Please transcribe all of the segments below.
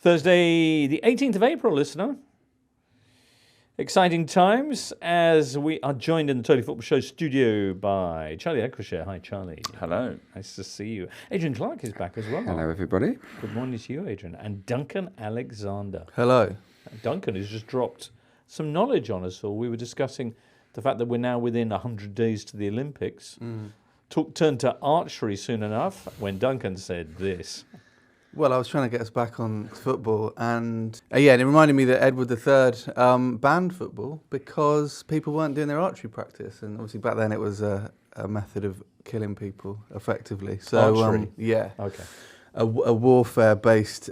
Thursday, the 18th of April, listener. Exciting times as we are joined in the Totally Football Show studio by Charlie Eccleshare. Hi, Charlie. Hello. Nice to see you. Adrian Clarke is back as well. Hello, everybody. Good morning to you, Adrian. And Duncan Alexander. Hello. Duncan has just dropped some knowledge on us all. We were discussing the fact that we're now within 100 days to the Olympics. Turned to archery soon enough when Duncan said this. Well, I was trying to get us back on football, and it reminded me that Edward III banned football because people weren't doing their archery practice, and obviously back then it was a method of killing people effectively. So, archery? Okay. A warfare-based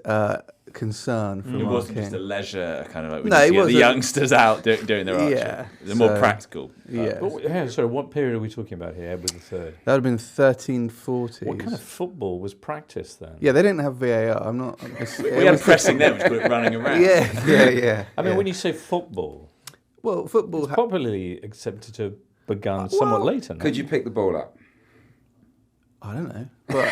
concern from It our wasn't king. just a leisure kind of like No, it the wasn't. youngsters out doing their archery. Yeah, They're more practical. Sorry, what period are we talking about here, Edward III? That would have been 1340s. What kind of football was practiced then? Yeah, they didn't have VAR. I'm not. We had pressing them, which put running around. Yeah. I mean, when you say football, Well, football. it's popularly accepted to have begun somewhat later. No? Could you pick the ball up? I don't know. But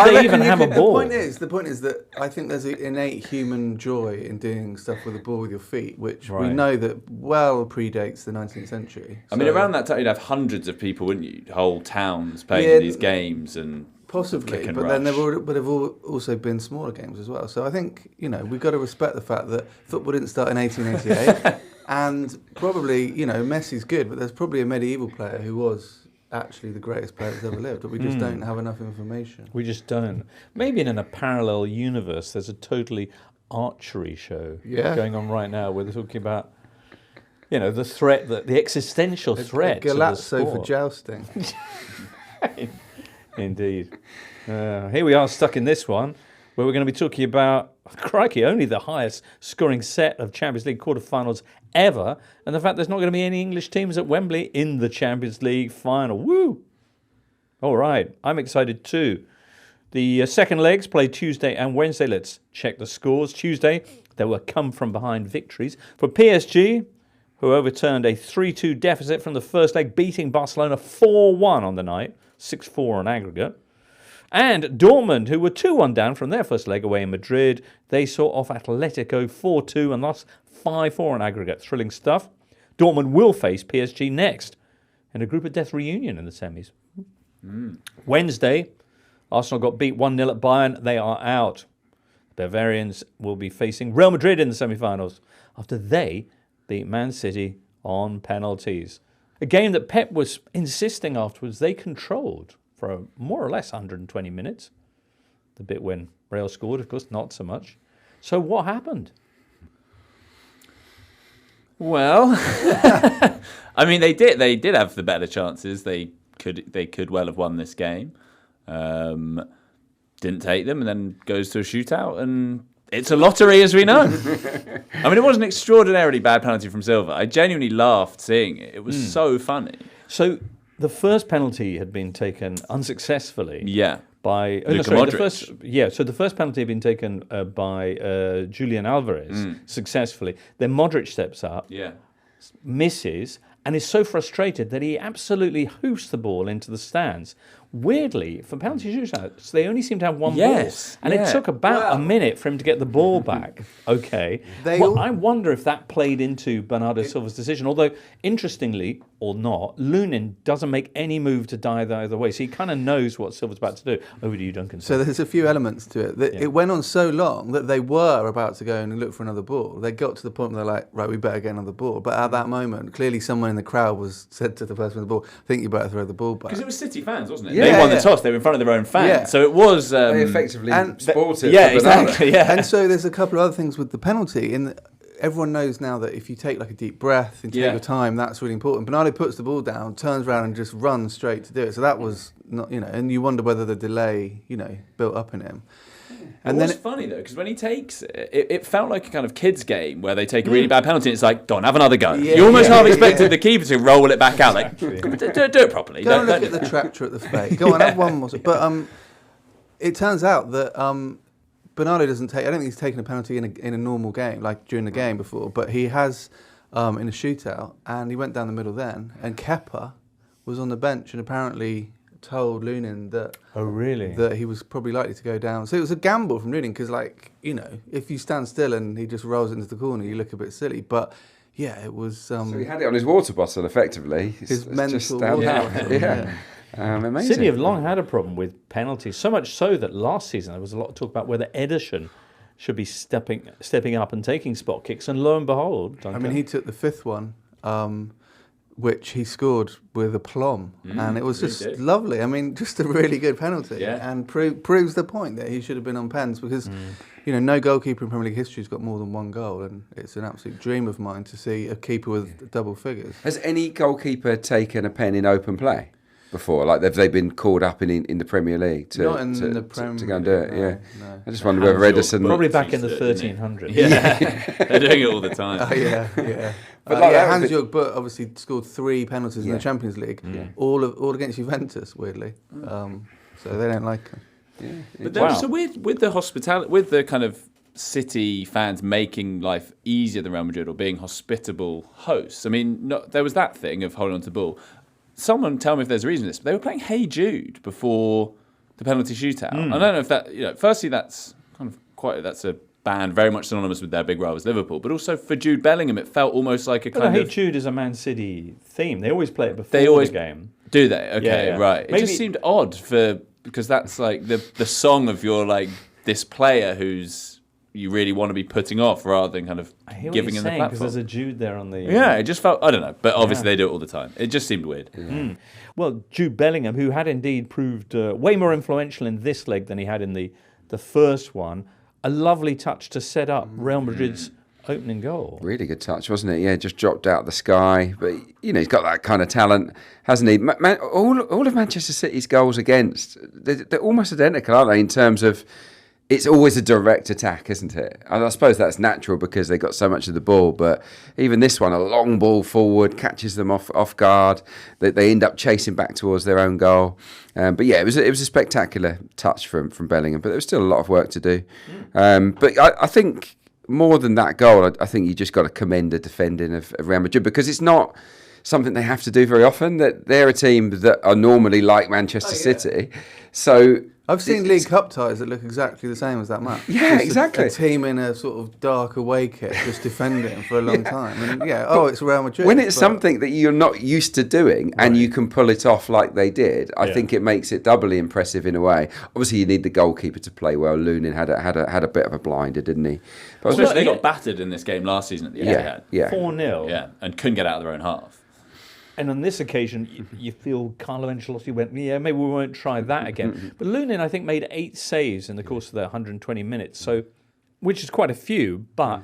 Would they even have a ball? The point is that I think there's an innate human joy in doing stuff with a ball with your feet, which we know that well predates the 19th century. I mean, around that time, you'd have hundreds of people, wouldn't you? Whole towns playing these games and possibly, kick and but then rush. there would have also been smaller games as well. So I think we've got to respect the fact that football didn't start in 1888, and probably Messi's good, but there's probably a medieval player who was actually the greatest player that's ever lived, but we just don't have enough information. We just don't. Maybe in a parallel universe, there's a totally archery show going on right now where they're talking about, the threat, the existential threat. A Galazzo for jousting. Indeed. Here we are stuck in this one, where we're going to be talking about, crikey, only the highest scoring set of Champions League quarterfinals ever, and the fact there's not going to be any English teams at Wembley in the Champions League final. Woo! All right, I'm excited too. The second legs play Tuesday and Wednesday. Let's check the scores. Tuesday, there were come-from-behind victories for PSG, who overturned a 3-2 deficit from the first leg, beating Barcelona 4-1 on the night, 6-4 on aggregate. And Dortmund, who were 2-1 down from their first leg away in Madrid, they saw off Atletico 4-2 and thus 5-4 on aggregate. Thrilling stuff. Dortmund will face PSG next in a group of death reunion in the semis. Wednesday, Arsenal got beat 1-0 at Bayern. They are out. Bavarians will be facing Real Madrid in the semi-finals after they beat Man City on penalties. A game that Pep was insisting afterwards they controlled for more or less 120 minutes. The bit when Real scored, of course, not so much. So what happened? Well, I mean, they did have the better chances. They could well have won this game. Didn't take them, and then goes to a shootout, and it's a lottery, as we know. I mean, it was an extraordinarily bad penalty from Silva. I genuinely laughed seeing it. It was so funny. So the first penalty had been taken unsuccessfully. Yeah. By Modric. So the first penalty had been taken by Julian Alvarez successfully. Then Modric steps up, misses, and is so frustrated that he absolutely hoofs the ball into the stands. Weirdly, for penalty shootouts, they only seem to have one ball. And it took about a minute for him to get the ball back. Okay. I wonder if that played into Bernardo Silva's decision. Although, interestingly, or not, Lunin doesn't make any move to dive either way. So he kind of knows what Silva's about to do. Over to you, Duncan. So there's a few elements to it. It went on so long that they were about to go and look for another ball. They got to the point where they're like, right, we better get another ball. But at that moment, clearly someone in the crowd said to the person with the ball, I think you better throw the ball back. Because it was City fans, wasn't it? Yeah, they won the toss. They were in front of their own fans. Yeah. So it was... they effectively sported. Yeah, exactly. Yeah. And so there's a couple of other things with the penalty. Everyone knows now that if you take like a deep breath and take your time, that's really important. Bernardo puts the ball down, turns around and just runs straight to do it. So that was not, and you wonder whether the delay, built up in him. And then it's funny though, because when he takes it, it felt like a kind of kids game where they take a really bad penalty and it's like, go on, have another go. You almost half expected the keeper to roll it back out, like, do it properly. Go and look at the tractor at the fake. Go on, have one more. But it turns out that Bernardo doesn't take. I don't think he's taken a penalty in a normal game, like during the game before. But he has in a shootout, and he went down the middle then. And Kepa was on the bench and apparently told Lunin that Oh, really? that he was probably likely to go down. So it was a gamble from Lunin because, like, if you stand still and he just rolls into the corner, you look a bit silly. But yeah, it was. So he had it on his water bottle, effectively. His mental down water there. bottle, Yeah. Amazing. City have long had a problem with penalties, so much so that last season there was a lot of talk about whether Ederson should be stepping up and taking spot kicks, and lo and behold, Duncan. I mean, he took the fifth one, which he scored with aplomb, and it was just lovely. I mean, just a really good penalty, and proves the point that he should have been on pens because, no goalkeeper in Premier League history has got more than one goal, and it's an absolute dream of mine to see a keeper with double figures. Has any goalkeeper taken a pen in open play before? Like, have they been called up in the Premier League to go and do it? No. I just wonder whether Ederson... Probably back in the 1300s. Yeah, they're doing it all the time. Yeah. But Hans-Jörg Butt obviously scored 3 penalties in the Champions League, all against Juventus, weirdly. So they don't like him. But then, so with the hospitality, with the kind of City fans making life easier than Real Madrid or being hospitable hosts, I mean, there was that thing of holding on to the ball. Someone tell me if there's a reason for this, but they were playing Hey Jude before the penalty shootout. I don't know if that, firstly, that's kind of that's a band very much synonymous with their big rivals Liverpool, but also for Jude Bellingham, it felt almost like a kind of... Hey Jude is a Man City theme. They always play it before the game. Do they? Okay, Yeah. right. It just seemed odd because that's like the song of your, like, this player who's you really want to be putting off rather than kind of giving him the platform. Because there's a Jude there on the... Yeah, it just felt... I don't know. But obviously they do it all the time. It just seemed weird. Yeah. Well, Jude Bellingham, who had indeed proved way more influential in this leg than he had in the first one, a lovely touch to set up Real Madrid's opening goal. Really good touch, wasn't it? Yeah, just dropped out of the sky. But, he's got that kind of talent, hasn't he? All of Manchester City's goals against, they're almost identical, aren't they, in terms of... It's always a direct attack, isn't it? And I suppose that's natural because they got so much of the ball. But even this one, a long ball forward, catches them off guard. They end up chasing back towards their own goal. But yeah, it was a spectacular touch from Bellingham. But there was still a lot of work to do. But I think more than that goal, I think you just got to commend the defending of Real Madrid because it's not something they have to do very often. That they're a team that are normally like Manchester City. So... I've seen League Cup ties that look exactly the same as that match. Yeah, just exactly. A team in a sort of dark away kit, just defending for a long time. And it's Real Madrid. When it's something that you're not used to doing and you can pull it off like they did, I think it makes it doubly impressive in a way. Obviously, you need the goalkeeper to play well. Lunin had a bit of a blinder, didn't he? But especially they got battered in this game last season at the Etihad. 4-0. Yeah, and couldn't get out of their own half. And on this occasion, you feel Carlo Ancelotti went, maybe we won't try that again. But Lunin, I think, made 8 saves in the course of the 120 minutes, which is quite a few. But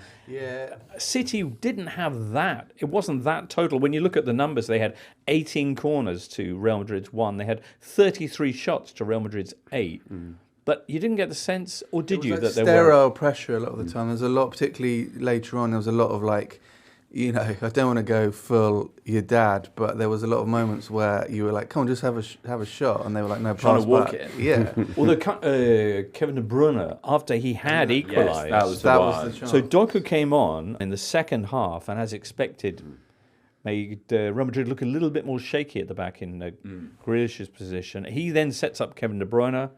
City didn't have that. It wasn't that total. When you look at the numbers, they had 18 corners to Real Madrid's 1. They had 33 shots to Real Madrid's 8. But you didn't get the sense, or did you, that there were... sterile pressure a lot of the time. There's a lot, particularly later on, there was a lot of like... I don't want to go full your dad, but there was a lot of moments where you were like, "Come on, just have a shot," and they were like, "No, trying pass to walk back." it. Yeah. Although Kevin De Bruyne, after he had equalised, that was the chance. So Doku came on in the second half, and as expected, made Real Madrid look a little bit more shaky at the back in Grealish's position. He then sets up Kevin De Bruyne,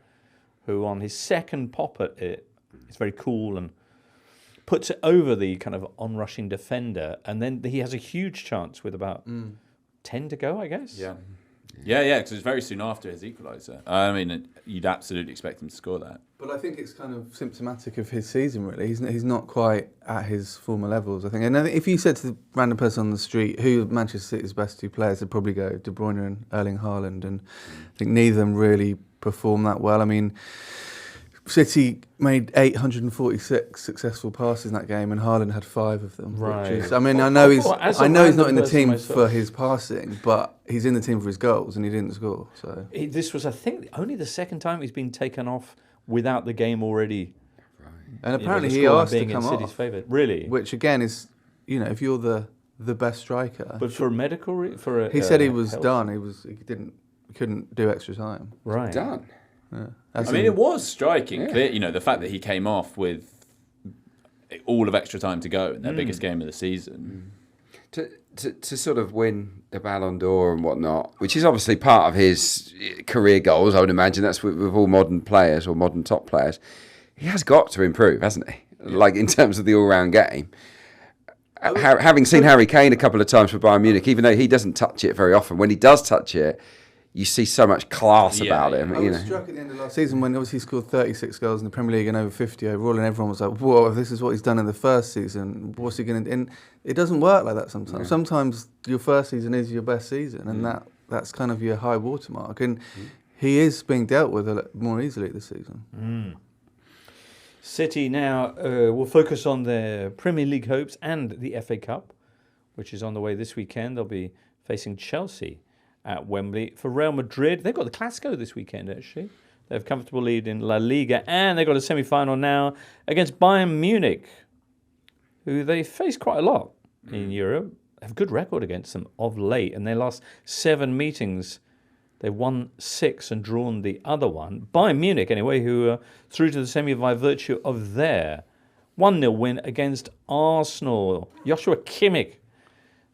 who on his second pop at it is very cool and puts it over the kind of on-rushing defender, and then he has a huge chance with about 10 to go, I guess. Yeah, because it's very soon after his equaliser. I mean, you'd absolutely expect him to score that. But I think it's kind of symptomatic of his season, really. He's not quite at his former levels, I think. And I think if you said to the random person on the street who are Manchester City's best 2 players, they'd probably go De Bruyne and Erling Haaland, and I think neither of them really performed that well. I mean, City made 846 successful passes in that game, and Haaland had 5 of them. Right. Which is, I mean, I know he's not in the team for his passing, but he's in the team for his goals, and he didn't score. So this was, I think, only the second time he's been taken off without the game already. Right. And apparently he asked to come City's off. Favour. Really? Which again is, if you're the best striker. But for medical, he said he was done. He couldn't do extra time. Right. Done. Yeah. I mean, it was striking. Clear, the fact that he came off with all of extra time to go in their biggest game of the season. to sort of win the Ballon d'Or and whatnot, which is obviously part of his career goals, I would imagine. That's with all modern players or modern top players. He has got to improve, hasn't he? Like in terms of the all-round game. Having seen Harry Kane a couple of times for Bayern Munich, even though he doesn't touch it very often, when he does touch it, you see so much class about him. I was struck at the end of last season when obviously he scored 36 goals in the Premier League and over 50 overall, and everyone was like, whoa, if this is what he's done in the first season, what's he going to do? And it doesn't work like that sometimes. Yeah. Sometimes your first season is your best season, and that's kind of your high watermark. And he is being dealt with a lot more easily this season. City now will focus on their Premier League hopes and the FA Cup, which is on the way this weekend. They'll be facing Chelsea at Wembley. For Real Madrid, they've got the Clasico this weekend, actually. They have a comfortable lead in La Liga, and they've got a semi-final now against Bayern Munich, who they face quite a lot in Europe. They have a good record against them of late, and their last 7 meetings, they won 6 and drawn the other one. Bayern Munich, anyway, who are through to the semi by virtue of their 1-0 win against Arsenal. Joshua Kimmich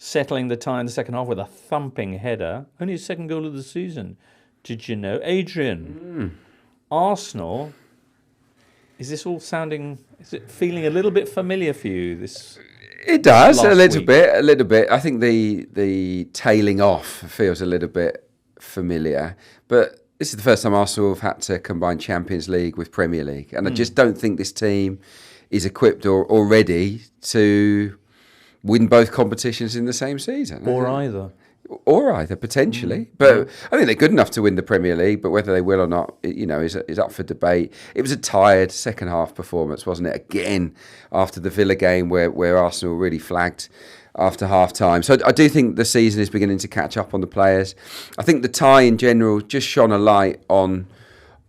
settling the tie in the second half with a thumping header. Only his second goal of the season. Did you know? Adrian, Arsenal, is it feeling a little bit familiar for you? It does, a little bit. I think the tailing off feels a little bit familiar. But this is the first time Arsenal have had to combine Champions League with Premier League. And I just don't think this team is equipped or ready to win both competitions in the same season. Or either, potentially. But I think they're good enough to win the Premier League, but whether they will or not, is up for debate. It was a tired second half performance, wasn't it? Again, after the Villa game where Arsenal really flagged after half-time. So I do think the season is beginning to catch up on the players. I think the tie in general just shone a light on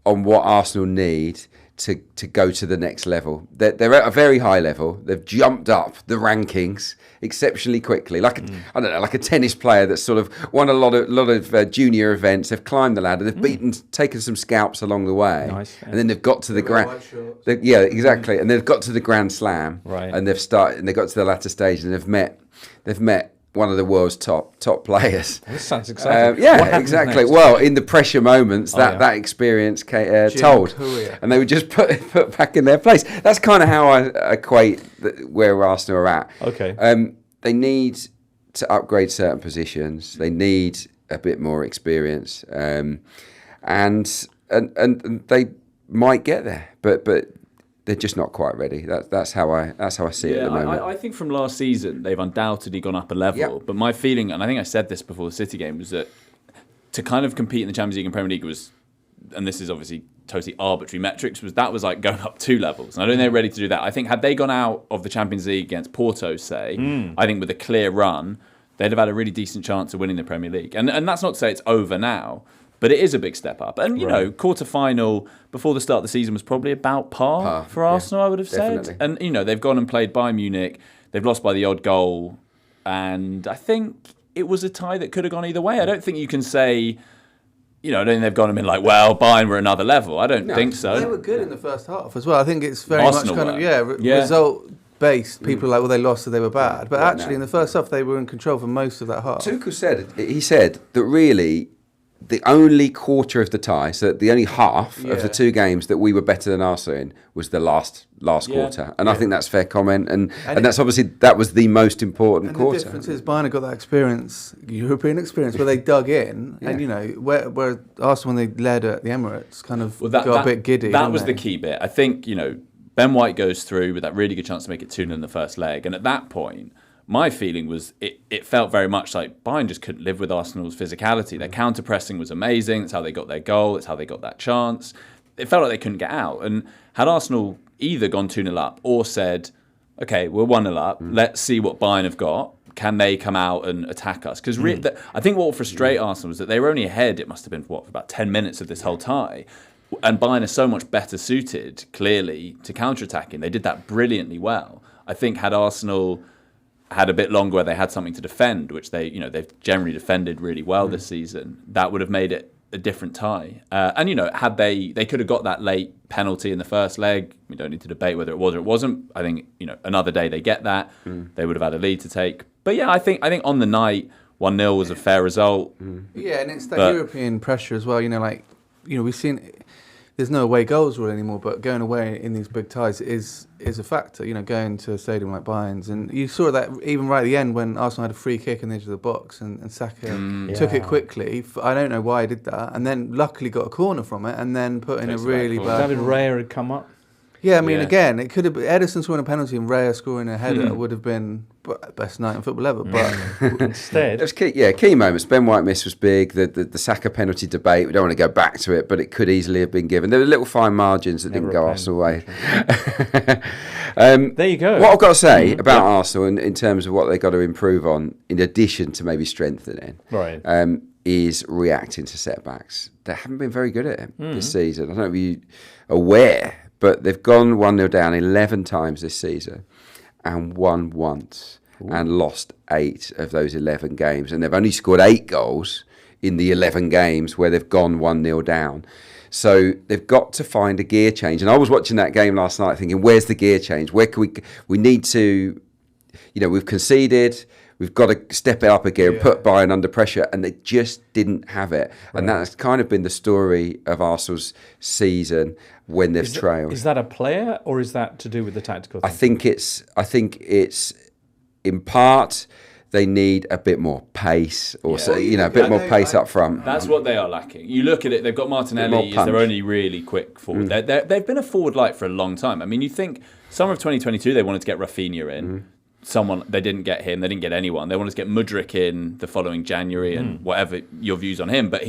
what Arsenal need to go to the next level. They're at a very high level. They've jumped up the rankings exceptionally quickly, like a tennis player that's sort of won a lot of junior events. They've climbed the ladder. They've taken some scalps along the way, and then they've got to the grand. Yeah, exactly. And they've got to the Grand Slam, right? And they've got to the latter stage, and they've met one of the world's top players. This sounds exciting. Yeah, exactly. Well, in the pressure moments, that experience told, and they were just put back in their place. That's kind of how I equate where Arsenal are at. Okay. They need to upgrade certain positions. They need a bit more experience, and they might get there, but they're just not quite ready. That's how I see it at the moment. I think from last season they've undoubtedly gone up a level. But my feeling, and I think I said this before the City game, was that to kind of compete in the Champions League and Premier League was, and this is obviously totally arbitrary metrics, was like going up 2 levels. And I don't think they're ready to do that. I think had they gone out of the Champions League against Porto, say, I think with a clear run, they'd have had a really decent chance of winning the Premier League. And that's not to say it's over now. But it is a big step up. And, quarter-final before the start of the season was probably about par for Arsenal, I would have said. Definitely. And, they've gone and played Bayern Munich. They've lost by the odd goal. And I think it was a tie that could have gone either way. I don't think you can say, I don't think they've gone and been like, well, Bayern were another level. I don't think so. They were good in the first half as well. I think it's very Arsenal much kind of, result-based. People are like, well, they lost, so they were bad. But actually, in the first half, they were in control for most of that half. Tuchel said that really the only quarter of the tie, so the only half of the 2 games that we were better than Arsenal in was the last quarter. And I think that's a fair comment. And that's obviously, that was the most important quarter. The difference is Bayern got that experience, European experience, where they dug in. And, where Arsenal, when they led at the Emirates, kind of got a bit giddy. That was the key bit. I think, Ben White goes through with that really good chance to make it 2-0 in the first leg. And at that point, my feeling was it felt very much like Bayern just couldn't live with Arsenal's physicality. Their counter-pressing was amazing. That's how they got their goal. That's how they got that chance. It felt like they couldn't get out. And had Arsenal either gone 2-0 up or said, okay, we're 1-0 up, let's see what Bayern have got. Can they come out and attack us? Because I think what will frustrate Arsenal was that they were only ahead, it must have been, for about 10 minutes of this whole tie. And Bayern is so much better suited, clearly, to counter-attacking. They did that brilliantly well. I think had Arsenal had a bit longer where they had something to defend, which they've generally defended really well this season, that would have made it a different tie. And, had they could have got that late penalty in the first leg. We don't need to debate whether it was or it wasn't. I think, another day they get that. They would have had a lead to take. But yeah, I think on the night, 1-0 was a fair result. Yeah, and it's that European pressure as well. We've seen there's no away goals rule anymore, but going away in these big ties is a factor. Going to a stadium like Bayern's, and you saw that even right at the end when Arsenal had a free kick in the edge of the box, and Saka took it quickly. I don't know why he did that, and then luckily got a corner from it, and then put in a really bad. David Raya had come up. Yeah, I mean, again, it could have been Ederson scoring a penalty and Raya scoring a header would have been best night in football ever. But instead, it was key moments. Ben White miss was big. The Saka penalty debate. We don't want to go back to it, but it could easily have been given. There were little fine margins that didn't go Arsenal way. There you go. What I've got to say about Arsenal in terms of what they've got to improve on, in addition to maybe strengthening, is reacting to setbacks. They haven't been very good at it this season. I don't know if you're aware. But they've gone 1-0 down 11 times this season and won once and lost 8 of those 11 games. And they've only scored 8 goals in the 11 games where they've gone 1-0 down. So they've got to find a gear change. And I was watching that game last night thinking, where's the gear change? Where can we need to, we've conceded. We've got to step it up a gear and put Bayern under pressure, and they just didn't have it. Right. And that's kind of been the story of Arsenal's season when they've trailed. Is that a player, or is that to do with the tactical thing? I think it's in part they need a bit more pace, or a bit more pace up front. That's what they are lacking. You look at it; they've got Martinelli. Is their only really quick forward. They've been a forward light for a long time. I mean, you think summer of 2022 they wanted to get Rafinha in. They didn't get him. They didn't get anyone. They wanted to get Mudryk in the following January, and whatever your views on him. But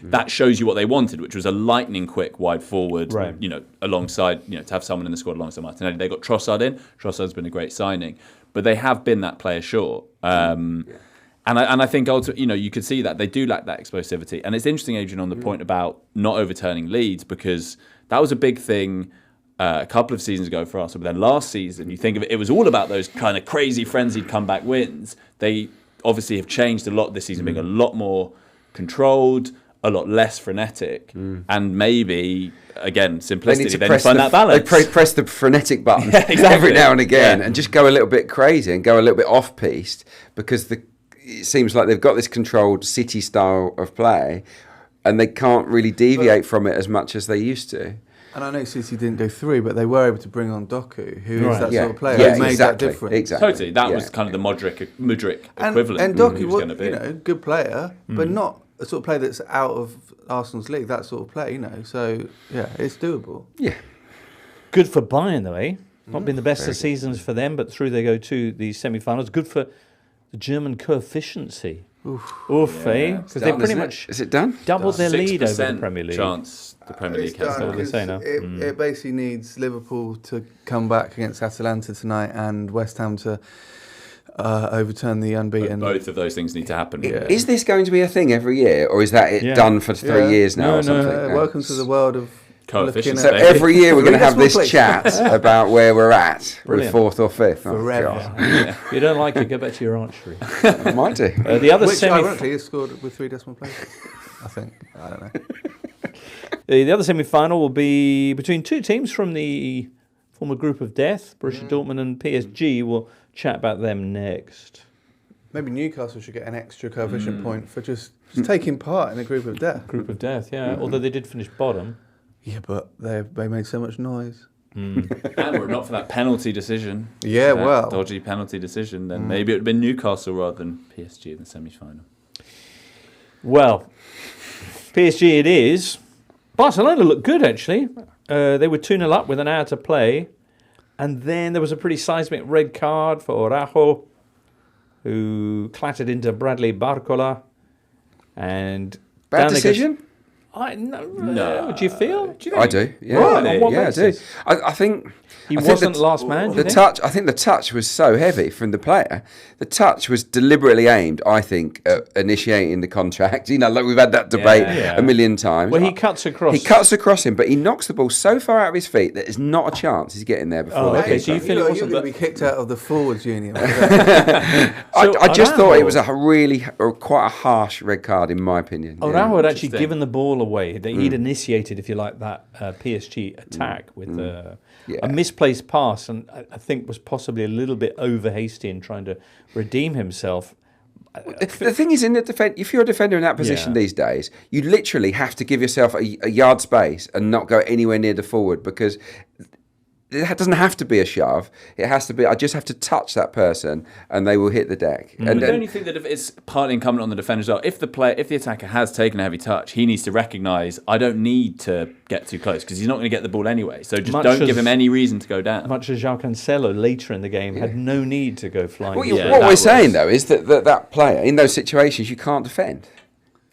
that shows you what they wanted, which was a lightning quick wide forward. Right. Alongside to have someone in the squad alongside Martinelli. They got Trossard in. Trossard's been a great signing, but they have been that player short. And I think also you could see that they do lack that explosivity. And it's interesting, Adrian, on the point about not overturning leads, because that was a big thing. A couple of seasons ago for us, but then last season, you think of it, it was all about those kind of crazy frenzied comeback wins. They obviously have changed a lot this season, being a lot more controlled, a lot less frenetic, and maybe, again, simplistically, they need to find that balance. They press the frenetic button every now and again and just go a little bit crazy and go a little bit off-piste, because it seems like they've got this controlled City style of play and they can't really deviate from it as much as they used to. And I know City didn't go through, but they were able to bring on Doku, who is that sort of player. Yeah, who made that difference. Exactly. Totally. That was kind of the Mudryk equivalent. And Doku was, good player, but not a sort of player that's out of Arsenal's league, that sort of player, So, yeah, it's doable. Yeah. Good for Bayern, though, eh? Not been the best of seasons for them, but through they go to the semi-finals. Good for the German coefficiency. Eh? Because they pretty much... Is it done? Doubled their lead over the Premier League. Chance the Premier League has. What they say now. It basically needs Liverpool to come back against Atalanta tonight and West Ham to overturn the unbeaten. But both of those things need to happen. Yeah. Is this going to be a thing every year, or is that it done for 3 years now or something? Welcome to the world of coefficients. So every year we're going to have this chat about where we're at with 4th or 5th. Forever. You don't like it, go back to your archery. I might do. The other Which ironically is scored with 3 decimal places, I think. I don't know. The other semi-final will be between two teams from the former group of death, Borussia Dortmund and PSG. We'll chat about them next. Maybe Newcastle should get an extra coefficient point for just taking part in a group of death. Group of death, yeah. Although they did finish bottom. Yeah, but they made so much noise. And were it not for that penalty decision, dodgy penalty decision, then maybe it would have been Newcastle rather than PSG in the semi-final. Well, PSG it is. Barcelona looked good, actually. They were 2-0 up with an hour to play. And then there was a pretty seismic red card for Araujo, who clattered into Bradley Barcola. And bad decision? No. Do you feel? I do. Yeah, Right, on what yeah, I do. basis? I think He I think wasn't last man, do you The think? touch. I think the touch was so heavy from the player. The touch was deliberately aimed, I think, at initiating the contract. Like we've had that debate Yeah. a million times. Well, he cuts across. He cuts across him, but he knocks the ball so far out of his feet that there's not a chance he's getting there before. Oh, the okay, keeper. so you feel it You're wasn't... going to be kicked out of the forwards union. I just thought it was Araujo- quite a harsh red card, in my opinion. Yeah. Araujo had actually Interesting. given the ball away. He'd initiated, if you like, that PSG attack with a misplaced pass, and I think was possibly a little bit over hasty in trying to redeem himself. The thing is, in the defense, if you're a defender in that position Yeah. these days, you literally have to give yourself a yard space and not go anywhere near the forward, because it doesn't have to be a shove. It has to be, I just have to touch that person and they will hit the deck. And But don't you think that if it's partly incumbent on the defender as well? If the attacker has taken a heavy touch, he needs to recognise, I don't need to get too close because he's not going to get the ball anyway. So just Much don't as- give him any reason to go down. Much as João Cancelo later in the game had no need to go flying. what Yeah, we're that saying, was- though, is that player, in those situations, you can't defend.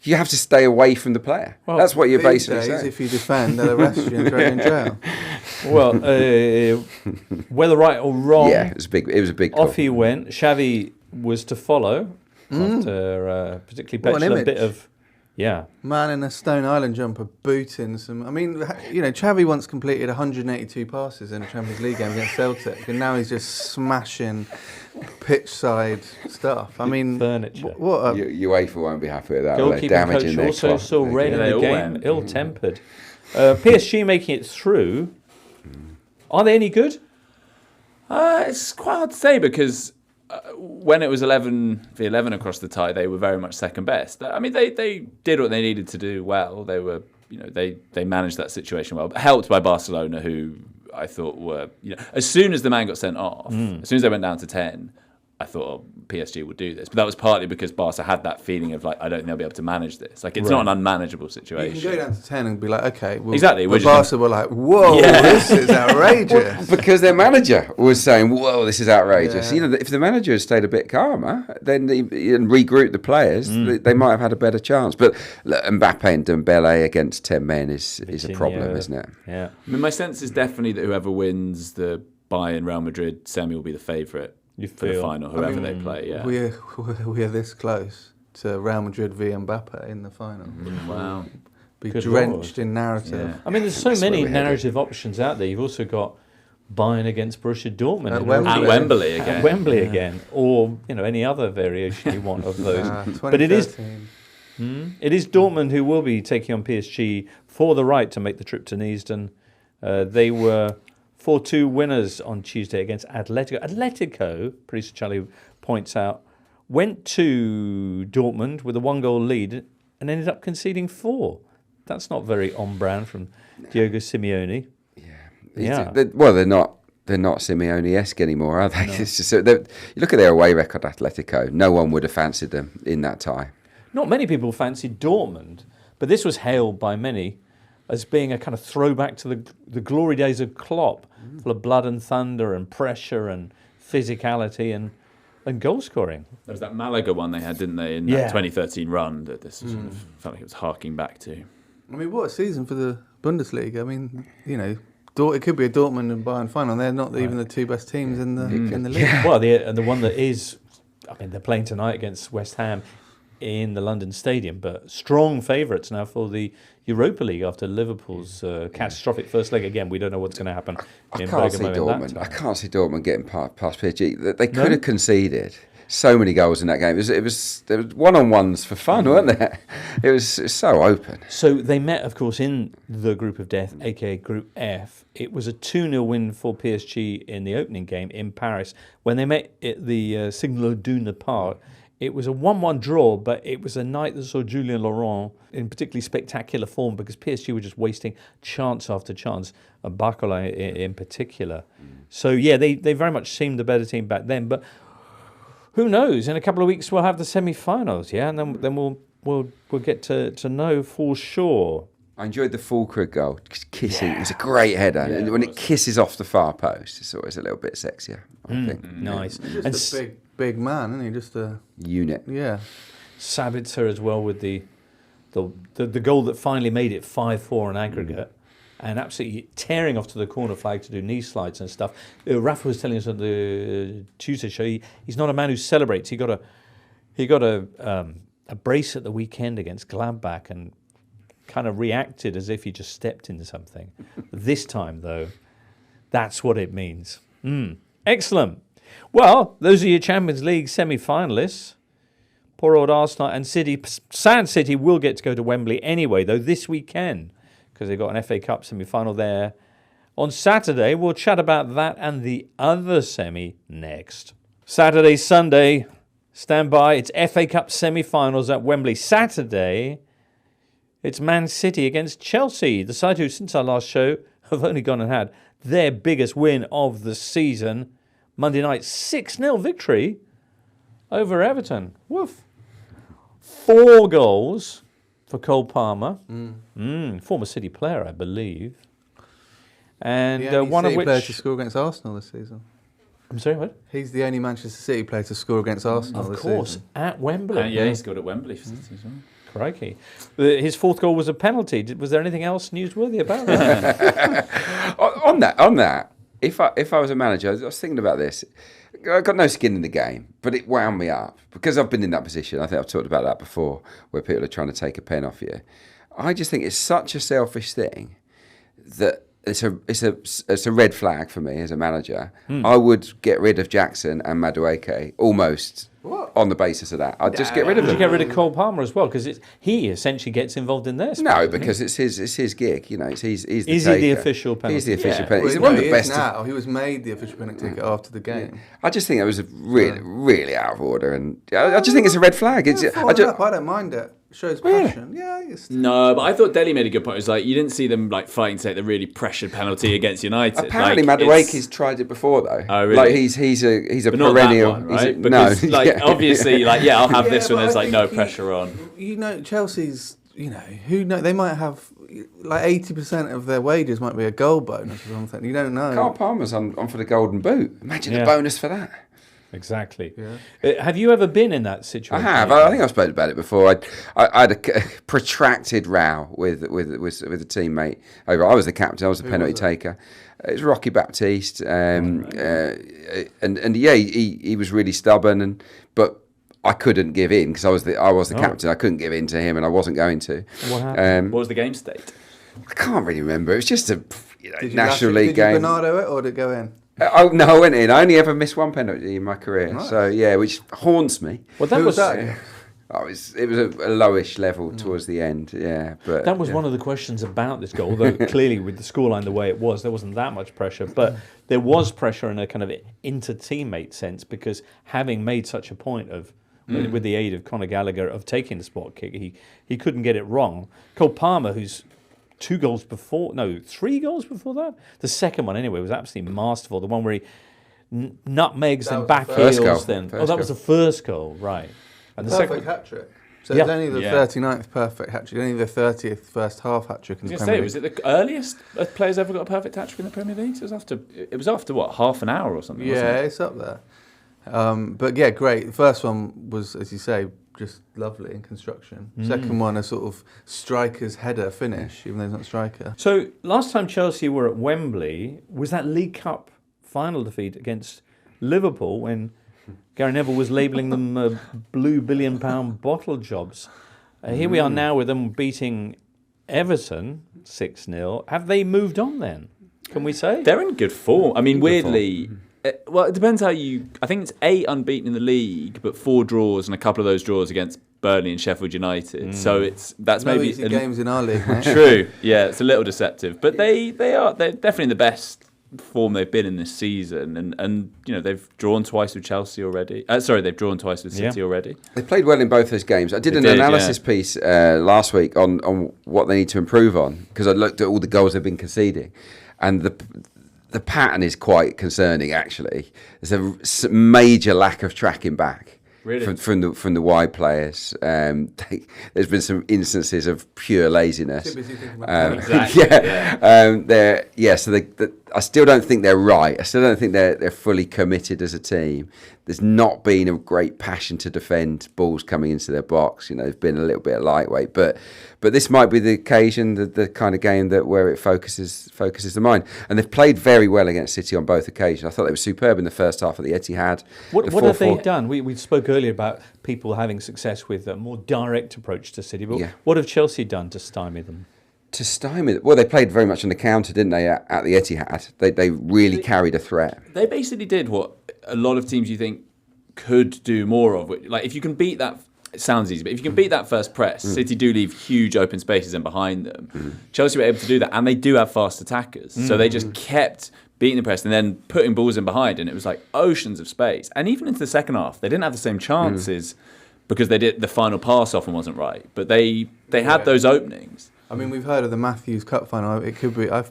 You have to stay away from the player. Well, That's what you're These basically days, saying. if you defend, they'll arrest you and throw you in jail. Well, whether right or wrong, Yeah, it was a big call. off he went. Xavi was to follow after particularly What an petulant bit image. of... Yeah. Man in a Stone Island jumper booting some. I mean, Xavi once completed 182 passes in a Champions League game against Celtic, and now he's just smashing pitch side stuff. I mean, Furniture. What a UEFA won't be happy with that. They're Goalkeeping damaging coach their also clock. saw red in They the all game, went. ill-tempered. PSG making it through. Are they any good? It's quite hard to say because when it was 11v11 across the tie, they were very much second best. I mean, they did what they needed to do well. They were, they managed that situation well, helped by Barcelona, who I thought were, as soon as the man got sent off, as soon as they went down to 10, I thought PSG would do this. But that was partly because Barca had that feeling of I don't think they'll be able to manage this. It's not an unmanageable You situation. can go down to 10 and be like, okay, well, Exactly, we're But just Barca were like, whoa, this is outrageous. Because their manager was saying, "Whoa, this is outrageous." Yeah. If the manager had stayed a bit calmer, then and regrouped the players, they might have had a better chance. But look, Mbappe and Dembele against 10 men is a problem, isn't it? Yeah. I mean, my sense is definitely that whoever wins the Bayern Real Madrid semi will be the favourite for the feel? final, whoever they play. Yeah. We're this close to Real Madrid v Mbappe in the final. Wow. Be Good drenched Lord. in narrative. Yeah. I mean, there's so That's where many we're headed. narrative options out there. You've also got Bayern against Borussia Dortmund. At you know, Wembley. At Wembley again. At Wembley again, or any other variation you want of those. But it is 2013. Dortmund who will be taking on PSG for the right to make the trip to Neasden. They were 4-2 winners on Tuesday against Atletico. Atletico, producer Charlie points out, went to Dortmund with a 1-goal lead and ended up conceding 4. That's not very on brand from Diogo Simeone. Yeah. They're not Simeone-esque anymore, are they? No. It's just, you look at their away record, Atletico. No one would have fancied them in that tie. Not many people fancied Dortmund, but this was hailed by many as being a kind of throwback to the glory days of Klopp, full of blood and thunder and pressure and physicality and goal scoring. There was that Malaga one they had, didn't they, in that 2013 run that this sort of felt like it was harking back to. I mean, what a season for the Bundesliga. I mean, it could be a Dortmund and Bayern final. They're not even the two best teams in the league. Yeah. Well, the one that is, they're playing tonight against West Ham in the London Stadium, but strong favourites now for the Europa League after Liverpool's catastrophic first leg. Again, we don't know what's going to happen I in can't see Bergamo in that Dortmund. time. I can't see Dortmund getting past PSG. They could have conceded so many goals in that game. There was one-on-ones for fun, weren't there? It was so open. So they met, of course, in the Group of Death, aka Group F. It was a 2-0 win for PSG in the opening game in Paris. When they met at the Signal Iduna Park, it was a 1-1 draw, but it was a night that saw Julien Laurent in particularly spectacular form because PSG were just wasting chance after chance, and Barcalona in particular. So, yeah, they very much seemed the better team back then. But who knows? In a couple of weeks, we'll have the semi-finals, yeah? And then we'll get to know for sure. I enjoyed the Fulkrug goal, kissing. It was a great header. Yeah, and when it kisses off the far post, it's always a little bit sexier, I think. Nice. Just a big man, isn't he? Just a Unit. yeah. Sabitzer as well with the the goal that finally made it 5-4 on aggregate, and absolutely tearing off to the corner flag to do knee slides and stuff. Rafa was telling us on the Tuesday show he's not a man who celebrates. He got a brace at the weekend against Gladbach and kind of reacted as if he just stepped into something. This time, though, that's what it means. Excellent. Well, those are your Champions League semi-finalists. Poor old Arsenal and City. Sad City will get to go to Wembley anyway, though, this weekend, because they've got an FA Cup semi-final there on Saturday. We'll chat about that and the other semi next. Saturday, Sunday, stand by. It's FA Cup semi-finals at Wembley. Saturday, it's Man City against Chelsea, the side who, since our last show, have only gone and had their biggest win of the season. Monday night, 6-0 victory over Everton. Woof. 4 goals for Cole Palmer, former City player, I believe. And the only one City of which... player to score against Arsenal this season. I'm sorry, what? He's the only Manchester City player to score against Arsenal this season. Of course, at Wembley. Yeah, he scored at Wembley for City as well. Crikey. His 4th goal was a penalty. Was there anything else newsworthy about that? on that, if I was a manager, I was thinking about this. I got no skin in the game, but it wound me up because I've been in that position. I think I've talked about that before, where people are trying to take a pen off you. I just think it's such a selfish thing that it's a red flag for me as a manager. I would get rid of Jackson and Madueke almost on the basis of that. I'd just get rid of them. Would you get rid of Cole Palmer as well? Because he essentially gets involved in this. No, because it's his gig. You know, he's the Is taker. he the official penalty? He's the official Yeah. penalty. Well, He's one of the he best. is now. He was made the official penalty taker after the game. I just think that was really out of order, and I just think it's a red flag. It's, I don't mind it. Shows passion. Yeah, it's... No, but I thought Dele made a good point. It was like you didn't see them like fighting to take the really pressured penalty against United. Apparently, like, Madueke's tried it before though. Oh, really? Like he's a but not perennial. that one, right? Because, Because like obviously, like I'll have this when but there's I like no think pressure on. You know, Chelsea's. You know, who know? They might have like 80% of their wages might be a goal bonus or something. You don't know. Carl Palmer's on for the Golden Boot. Imagine the Yeah. bonus for that. Exactly. Yeah. Have you ever been in that situation? I have. I think I've spoken about it before. I had a protracted row with a teammate. I was the captain. I was the penalty taker. It was Rocky Baptiste, and yeah, he was really stubborn, but I couldn't give in because I was the captain. I couldn't give in to him, and I wasn't going to. What happened? What was the game state? I can't really remember. It was just a Did you National lash it- League game. Did you Bernardo it or did it go in? Oh no, I went in. I only ever missed one penalty in my career. Nice. So yeah, which haunts me. Well, that Who was that? Oh, it was a lowish level towards the end. Yeah, but That was one of the questions about this goal, although clearly with the scoreline the way it was, there wasn't that much pressure. But there was pressure in a kind of inter-teammate sense because having made such a point of, with the aid of Conor Gallagher, of taking the spot kick, he couldn't get it wrong. Cole Palmer, who's 3 goals before that? The second one, anyway, was absolutely masterful. The one where he nutmegs That and was back the first heels goal. then. First that was the first goal, right. And the Perfect second, hat-trick. So Yeah. it's only the Yeah. 39th perfect hat-trick, only the 30th first half hat-trick in I the was going to Premier say, League. was it the earliest a player's ever got a perfect hat-trick in the Premier League? It was after what, half an hour or something? Yeah, wasn't it? it's up there. But yeah, great. The first one was, as you say, just lovely in construction. Second one, a sort of striker's header finish, even though he's not a striker. So last time Chelsea were at Wembley was that League Cup final defeat against Liverpool when Gary Neville was labelling them blue £1 billion bottle jobs. Here we are now with them beating Everton 6-0. Have they moved on then? Can we say? They're in good form. I mean, weirdly, well, it depends how you. I think it's 8 unbeaten in the league, but 4 draws and a couple of those draws against Burnley and Sheffield United. So that's No maybe easy games in our league, mate. true. Yeah, it's a little deceptive, but they're definitely in the best form they've been in this season, and you know they've drawn twice with Chelsea already. They've drawn twice with City already. they played well in both those games. I did an analysis piece last week on what they need to improve on because I looked at all the goals they've been conceding, and the pattern is quite concerning. Actually, there's a major lack of tracking back. Really? From the wide players, there's been some instances of pure laziness. Too busy thinking about Exactly. So I still don't think they're right. I still don't think they're fully committed as a team. There's not been a great passion to defend balls coming into their box. They've been a little bit lightweight, but this might be the occasion, the kind of game where it focuses the mind. And they've played very well against City on both occasions. I thought they were superb in the first half of the Etihad. What have they done? We spoke earlier about people having success with a more direct approach to City, but what have Chelsea done to stymie them? To stymie, well, they played very much on the counter, didn't they? At the Etihad, they really carried a threat. They basically did what a lot of teams you think could do more of. Like if you can beat that, it sounds easy, but if you can beat that first press, City do leave huge open spaces in behind them. Chelsea were able to do that, and they do have fast attackers, so they just kept beating the press and then putting balls in behind, and it was like oceans of space. And even into the second half, they didn't have the same chances because the final pass often wasn't right, but they had those openings. I mean, we've heard of the Matthews Cup final. It could be. I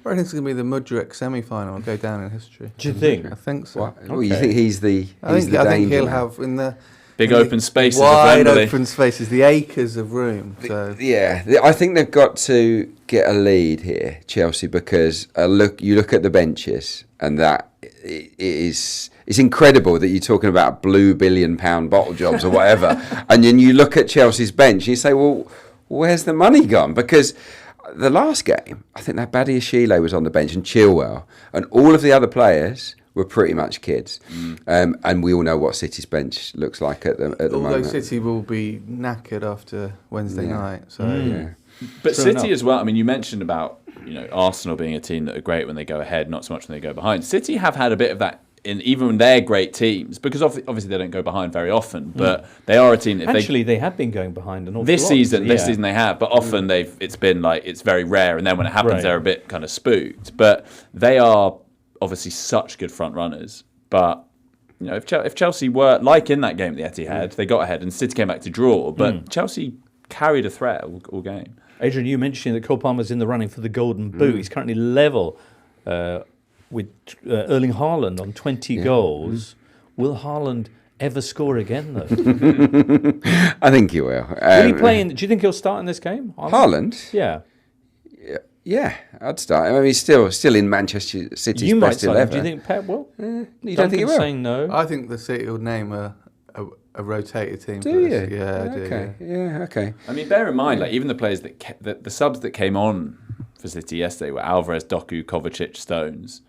reckon it's going to be the Mudryk semi-final and go down in history. Do you think? I think so. What? Okay. Well, you think he's the I think he'll have in the big open spaces, wide open spaces, the acres of room. So I think they've got to get a lead here, Chelsea, because you look at the benches, and that it's incredible that you're talking about blue £1 billion bottle jobs or whatever, and then you look at Chelsea's bench and you say, well, where's the money gone? Because the last game, I think that Badiashile was on the bench and Chilwell, and all of the other players were pretty much kids. And we all know what City's bench looks like at the moment. Although City will be knackered after Wednesday night. So But City as well, I mean, you mentioned about Arsenal being a team that are great when they go ahead, not so much when they go behind. City have had a bit of that in even when they're great teams, because obviously they don't go behind very often, but they are a team. Actually, they have been going behind an awful this lot. season they have, but often it's been like it's very rare, and then when it happens, they're a bit kind of spooked. But they are obviously such good front runners. But if Chelsea were like in that game at the Etihad, they got ahead and City came back to draw, but Chelsea carried a threat all game. Adrian, you mentioned that Cole Palmer's in the running for the Golden Boot. He's currently level with Erling Haaland on 20 goals. Will Haaland ever score again, though? I think he will. Will he play in? Do you think he'll start in this game? Haaland? Yeah. Yeah, I'd start. I mean, he's still in Manchester City's best 11. Do you think Pep will? You don't think he will? Saying no. I think the City will name a rotated team. Do you? Yeah, I do. Okay. Yeah, okay. I mean, bear in mind, like even the players the subs that came on for City yesterday were Alvarez, Doku, Kovacic, Stones.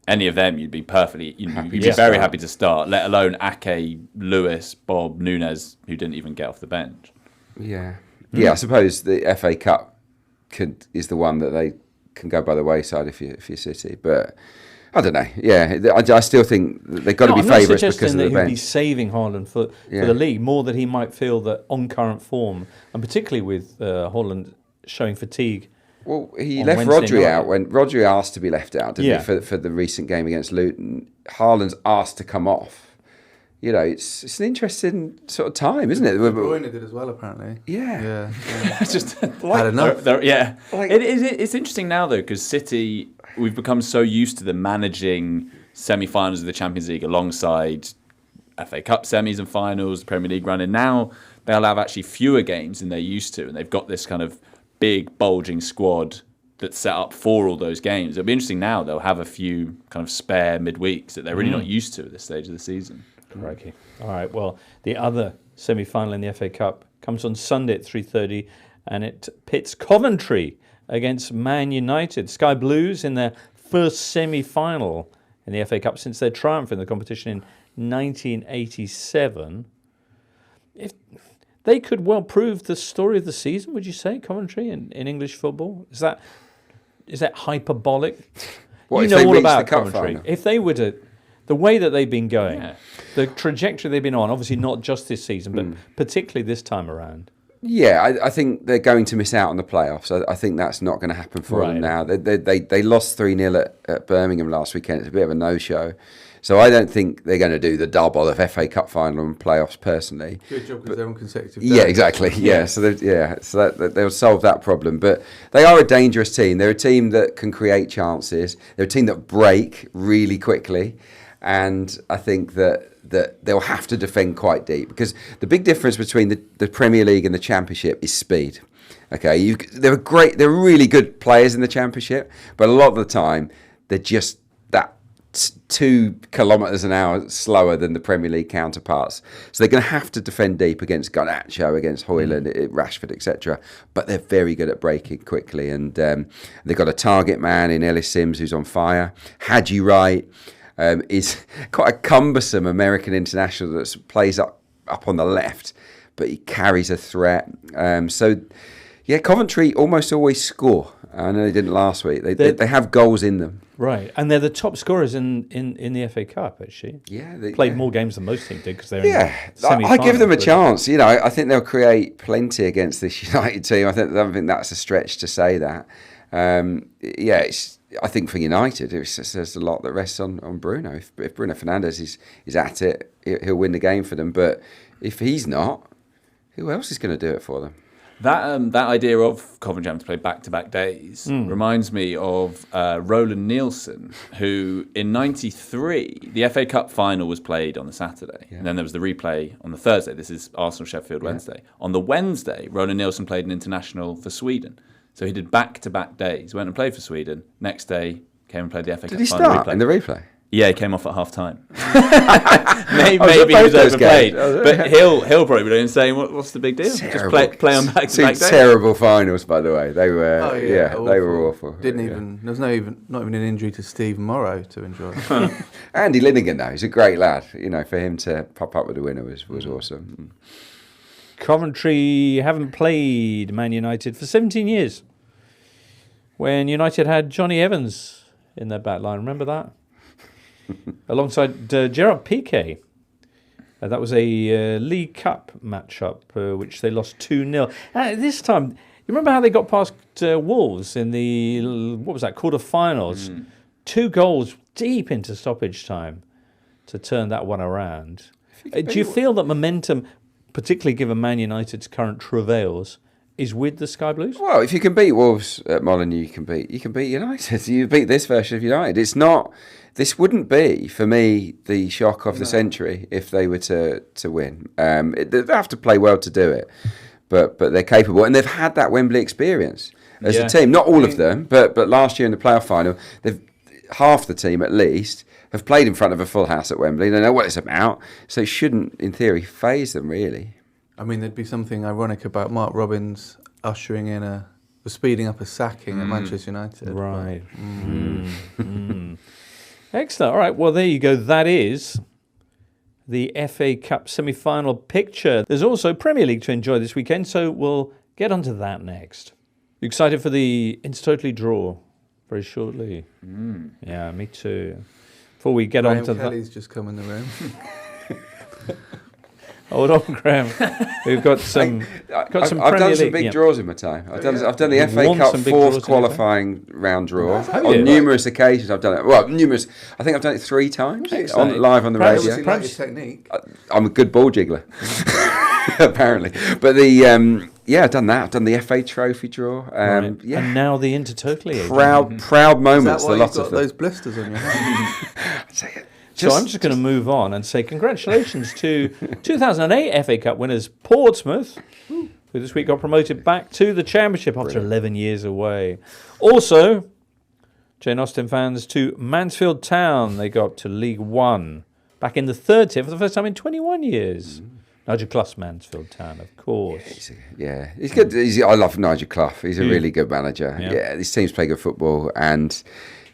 Any of them, you'd be perfectly, you'd be very happy to start. Let alone Ake, Lewis, Bob, Nunes, who didn't even get off the bench. Yeah, I suppose the FA Cup is the one that they can go by the wayside if you're City, but I don't know. Yeah, I still think they've got to be favourites because of the bench. He'd be saving Haaland for the league more that he might feel that on current form, and particularly with Haaland showing fatigue. Well, he left Rodri out when Rodri asked to be left out, didn't he, for the recent game against Luton. Haaland's asked to come off. It's an interesting sort of time, isn't it? De Bruyne did as well, apparently. Yeah. It's just had enough. It's interesting now though, because City, we've become so used to them managing semi-finals of the Champions League alongside FA Cup semis and finals, Premier League run, and now they'll have actually fewer games than they're used to, and they've got this kind of big bulging squad that's set up for all those games. It'll be interesting now. They'll have a few kind of spare midweeks that they're really not used to at this stage of the season. Crikey. All right, well, the other semi-final in the FA Cup comes on Sunday at 3:30, and it pits Coventry against Man United. Sky Blues in their first semi-final in the FA Cup since their triumph in the competition in 1987. If they could well prove the story of the season, would you say, Coventry in English football? Is that hyperbolic? What, you if know they all reach about the cup Coventry. final? If they were to, the way that they've been going, the trajectory they've been on, obviously not just this season, but particularly this time around. Yeah, I think they're going to miss out on the playoffs. I think that's not going to happen for them now. They lost 3-0 at Birmingham last weekend. It's a bit of a no-show. So I don't think they're going to do the double of FA Cup final and playoffs personally. Good job, because they're on consecutive days. Yeah, exactly. Yeah, so they'll solve that problem. But they are a dangerous team. They're a team that can create chances. They're a team that break really quickly, and I think that they'll have to defend quite deep, because the big difference between the Premier League and the Championship is speed. Okay, they're really good players in the Championship, but a lot of the time they're just that 2 kilometres an hour slower than the Premier League counterparts. So they're going to have to defend deep against Garnacho, against Højlund, Rashford, etc. But they're very good at breaking quickly. And they've got a target man in Ellis Sims who's on fire. Haji Wright is quite a cumbersome American international that plays up on the left, but he carries a threat. Coventry almost always score. I know they didn't last week. They have goals in them. Right, and they're the top scorers in the FA Cup, actually. Yeah, they played more games than most teams did because they're in the I give them a chance. You know, I think they'll create plenty against this United team. I don't think that's a stretch to say that. I think for United, there's a lot that rests on Bruno. If Bruno Fernandes is at it, he'll win the game for them. But if he's not, who else is going to do it for them? That idea of Coventry having to play back-to-back days reminds me of Roland Nielsen, who in '93, the FA Cup final was played on the Saturday, and then there was the replay on the Thursday. This is Arsenal-Sheffield Wednesday. On the Wednesday, Roland Nielsen played an international for Sweden. So he did back-to-back days, went and played for Sweden. Next day, came and played the FA Cup final. Did he start in the replay? Yeah, he came off at half-time. maybe he was overplayed. But he'll probably be doing saying, what's the big deal? Terrible. Just play on back-to-back days. Terrible finals, by the way. They were, they were awful. There was not even an injury to Steve Morrow to enjoy. Andy Linnigan, though, he's a great lad. You know, for him to pop up with the winner was awesome. Coventry haven't played Man United for 17 years. When United had Johnny Evans in their back line, remember that? Alongside Gerard Piqué. That was a League Cup matchup, which they lost 2-0. This time, you remember how they got past Wolves in the, quarter-finals? 2 goals deep into stoppage time to turn that one around. Do you feel that momentum, particularly given Man United's current travails, is with the Sky Blues? Well, if you can beat Wolves at Molineux, you can beat United. You beat this version of United. It's not. This wouldn't be, for me, the shock of the century if they were to win. They have to play well to do it, but they're capable, and they've had that Wembley experience as a team. Not all of them, but last year in the playoff final, half the team at least have played in front of a full house at Wembley. They know what it's about, so it shouldn't, in theory, faze them really. I mean, there'd be something ironic about Mark Robins ushering in speeding up a sacking at Manchester United. Right. Excellent. All right. Well, there you go. That is the FA Cup semi-final picture. There's also Premier League to enjoy this weekend, so we'll get onto that next. You excited for the Intertotally draw very shortly? Yeah, me too. Before we get on to that, Kelly's just come in the room. Hold on, Graham. We've got some. I've done some big draws in my time. I've done the FA Cup fourth qualifying round draw on numerous occasions. I've done it. Well, numerous. I think I've done it 3 times live on the radio. Like your technique. I'm a good ball jiggler, apparently. But I've done that. I've done the FA Trophy draw. And now the Intertotally. Proud moments. Is that why a lot you've got of them. Those blisters on your hand. So I'm just going to move on and say congratulations to 2008 FA Cup winners Portsmouth, who this week got promoted back to the Championship after 11 years away. Also, Jane Austen fans to Mansfield Town. They got to League One, back in the 3rd tier for the first time in 21 years. Nigel Clough's Mansfield Town, of course. He's good. I love Nigel Clough. He's a really good manager. Yeah, these teams play good football and...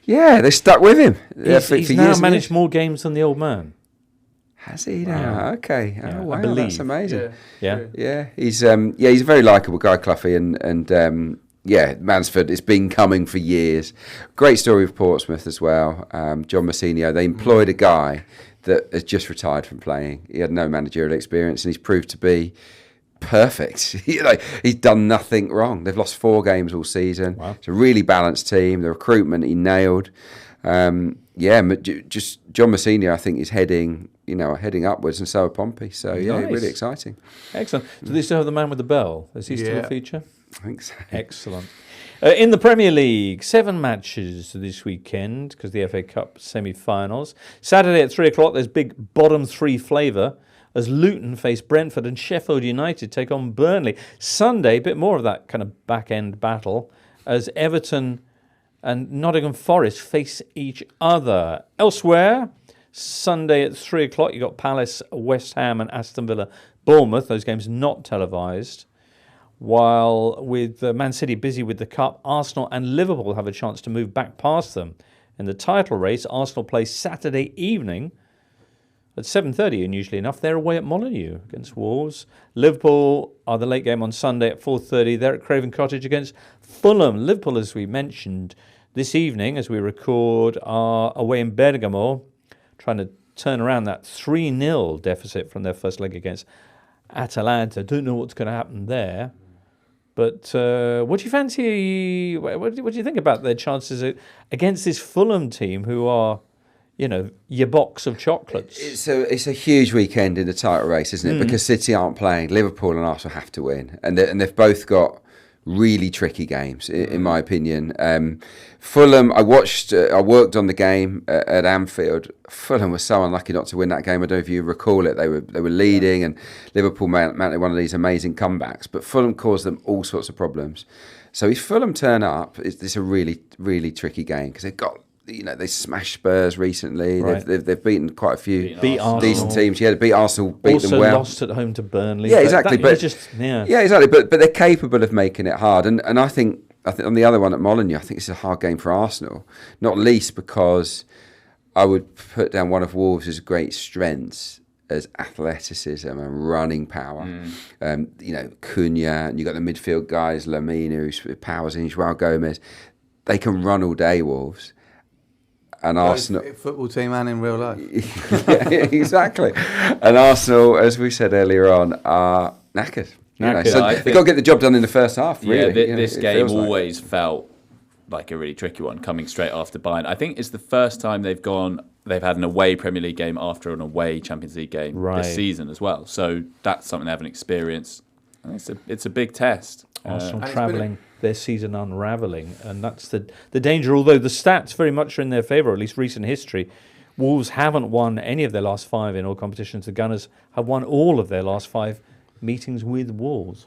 Yeah, they stuck with him. He's now managed more games than the old man. Has he now? Wow. Okay. Yeah, wow, I believe. That's amazing. Yeah. He's a very likeable guy, Cloughie, and Mansfield. It's been coming for years. Great story with Portsmouth as well. John Massinio. They employed a guy that has just retired from playing. He had no managerial experience, and he's proved to be perfect. He's done nothing wrong. They've lost 4 games all season. Wow. It's a really balanced team. The recruitment he nailed. Just John Massinio, I think, is heading upwards, and so are Pompey. So nice. Really exciting. Excellent. Do they still have the man with the bell? Is he still a feature? I think so. Excellent. In the Premier League, 7 matches this weekend because the FA Cup semi-finals. Saturday at 3:00, there's big bottom 3 flavour as Luton face Brentford and Sheffield United take on Burnley. Sunday, a bit more of that kind of back-end battle as Everton and Nottingham Forest face each other. Elsewhere, Sunday at 3 o'clock, you got Palace, West Ham and Aston Villa, Bournemouth. Those games not televised. While with Man City busy with the Cup, Arsenal and Liverpool have a chance to move back past them. In the title race, Arsenal play Saturday evening at 7:30, unusually enough. They're away at Molineux against Wolves. Liverpool are the late game on Sunday at 4:30. They're at Craven Cottage against Fulham. Liverpool, as we mentioned, this evening, as we record, are away in Bergamo, trying to turn around that 3-0 deficit from their first leg against Atalanta. Don't know what's going to happen there. But what do you fancy? What do you think about their chances against this Fulham team, who are, your box of chocolates? It's a huge weekend in the title race, isn't it? Because City aren't playing. Liverpool and Arsenal have to win, and they've both got really tricky games, in my opinion. Fulham, I worked on the game at Anfield. Fulham was so unlucky not to win that game. I don't know if you recall it. They were leading, and Liverpool mounted one of these amazing comebacks. But Fulham caused them all sorts of problems. So if Fulham turn up, it's a really, really tricky game because they've got. They smashed Spurs recently. Right. They've beaten quite a few decent teams. Yeah, beat Arsenal, beat also them well. Lost at home to Burnley. Yeah, exactly. Yeah, exactly. But they're capable of making it hard. And I think on the other one at Molineux, I think it's a hard game for Arsenal. Not least because I would put down one of Wolves' great strengths as athleticism and running power. Cunha, and you've got the midfield guys, Lamina, who powers in, Joao Gomez. They can run all day, Wolves. And Arsenal, football team and in real life. Yeah, exactly. And Arsenal, as we said earlier on, are knackered. So they've got to get the job done in the first half. Really, this game always felt like a really tricky one, coming straight after Bayern. I think it's the first time they've had an away Premier League game after an away Champions League game this season as well. So that's something they haven't experienced. And it's a big test. Arsenal travelling, their season unravelling, and that's the danger. Although the stats very much are in their favour, at least recent history. Wolves haven't won any of their last 5 in all competitions. The Gunners have won all of their last 5 meetings with Wolves.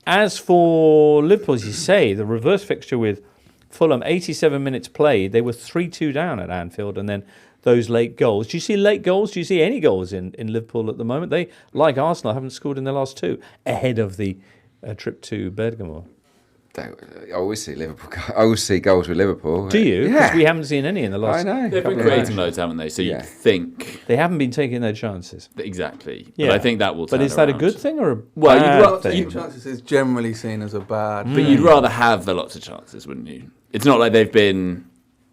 As for Liverpool, as you say, the reverse fixture with Fulham, 87 minutes played, they were 3-2 down at Anfield, and then those late goals. Do you see late goals? Do you see any goals in Liverpool at the moment? They, like Arsenal, haven't scored in their last 2 ahead of the trip to Bergamo. I always see Liverpool. I always see goals with Liverpool. Do you? Because we haven't seen any in the last. I know. They've been creating loads, haven't they? So you'd think they haven't been taking their chances. Exactly. Yeah. But I think that will. But is that a good thing or a bad thing? Chances is generally seen as a bad. But you'd rather have the lots of chances, wouldn't you? It's not like they've been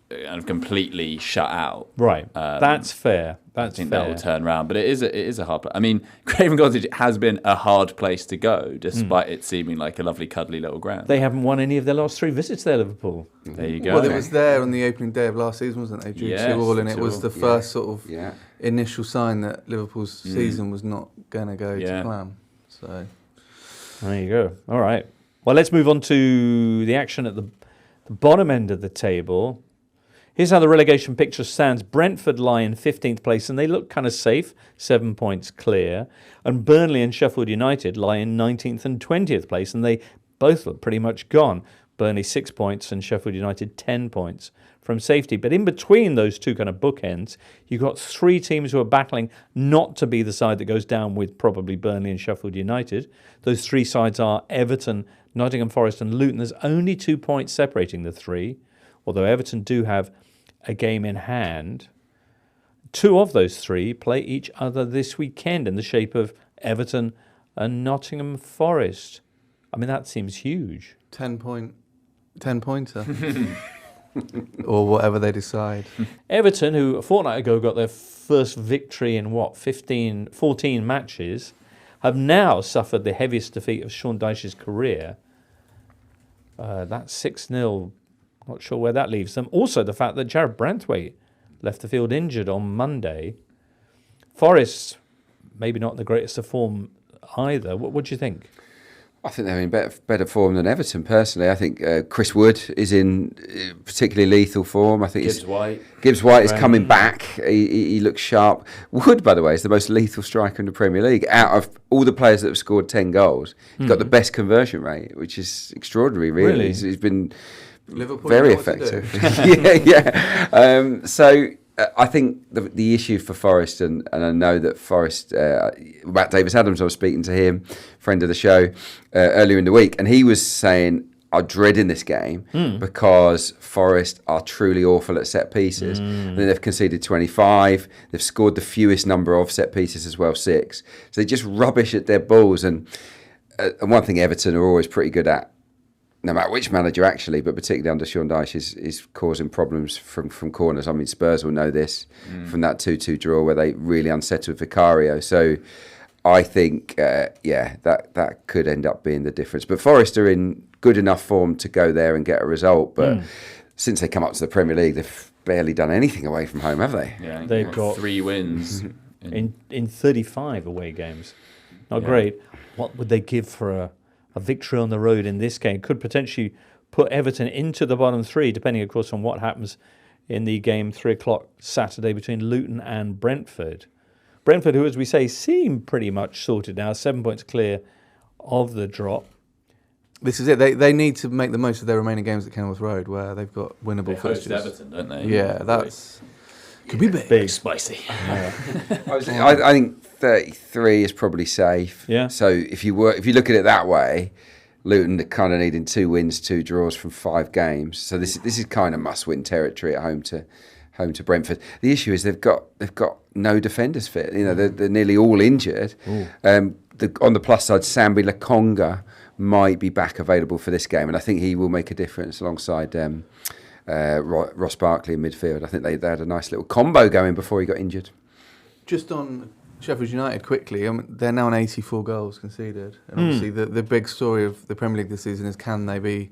kind of completely shut out. Right. That's fair. I think that will turn around, but it is a hard place. I mean, Craven Cottage has been a hard place to go, despite it seeming like a lovely, cuddly little ground. They haven't won any of their last 3 visits there, Liverpool. There you go. Well, it was there on the opening day of last season, wasn't it? They drew 2-2, and it was the first sort of initial sign that Liverpool's season was not going to go to plan. So there you go. All right. Well, let's move on to the action at the bottom end of the table. Here's how the relegation picture stands. Brentford lie in 15th place, and they look kind of safe, 7 points clear. And Burnley and Sheffield United lie in 19th and 20th place, and they both look pretty much gone. Burnley 6 points and Sheffield United 10 points from safety. But in between those two kind of bookends, you've got 3 teams who are battling not to be the side that goes down with probably Burnley and Sheffield United. Those 3 sides are Everton, Nottingham Forest and Luton. There's only 2 points separating the 3, although Everton do have a game in hand. 2 of those 3 play each other this weekend in the shape of Everton and Nottingham Forest. I mean, that seems huge. 10-pointer. Or whatever they decide. Everton, who a fortnight ago got their first victory in 14 matches, have now suffered the heaviest defeat of Sean Dyche's career. That's 6-0. Not sure where that leaves them. Also, the fact that Jared Branthwaite left the field injured on Monday. Forest, maybe not the greatest of form either. What do you think? I think they're in better form than Everton, personally. I think Chris Wood is in particularly lethal form. I think Gibbs White is coming back. He looks sharp. Wood, by the way, is the most lethal striker in the Premier League. Out of all the players that have scored 10 goals, he's got the best conversion rate, which is extraordinary, really. He's been Liverpool, very you know what to do. effective. yeah. So I think the issue for Forest, and I know that Forest, Matt Davis-Adams, I was speaking to him, friend of the show, earlier in the week, and he was saying, are dreading this game because Forest are truly awful at set pieces. And then they've conceded 25. They've scored the fewest number of set pieces as well, 6. So they just rubbish at their balls. And one thing Everton are always pretty good at, no matter which manager actually, but particularly under Sean Dyche, is causing problems from corners. I mean, Spurs will know this from that 2-2 draw where they really unsettled Vicario. So I think, that could end up being the difference. But Forest are in good enough form to go there and get a result. But since they come up to the Premier League, they've barely done anything away from home, have they? Yeah, They've got 3 wins in 35 away games. Not great. What would they give for a victory on the road in this game? Could potentially put Everton into the bottom 3, depending, of course, on what happens in the game 3 o'clock Saturday between Luton and Brentford. Brentford, who, as we say, seem pretty much sorted now, 7 points clear of the drop. This is it. They need to make the most of their remaining games at Kenilworth Road, where they've got winnable They host fixtures. Everton, don't they? Yeah, that's could be big. Big. Spicy. I think 33 is probably safe. Yeah. So if you look at it that way, Luton are kind of needing 2 wins, 2 draws from 5 games. So this is kind of must-win territory at home to Brentford. The issue is they've got no defenders fit. You know, they're nearly all injured. On the plus side, Sambi Lakonga might be back available for this game, and I think he will make a difference alongside Ross Barkley in midfield. I think they had a nice little combo going before he got injured. Just on Sheffield United quickly, they're now on 84 goals conceded. And obviously the big story of the Premier League this season is, can they be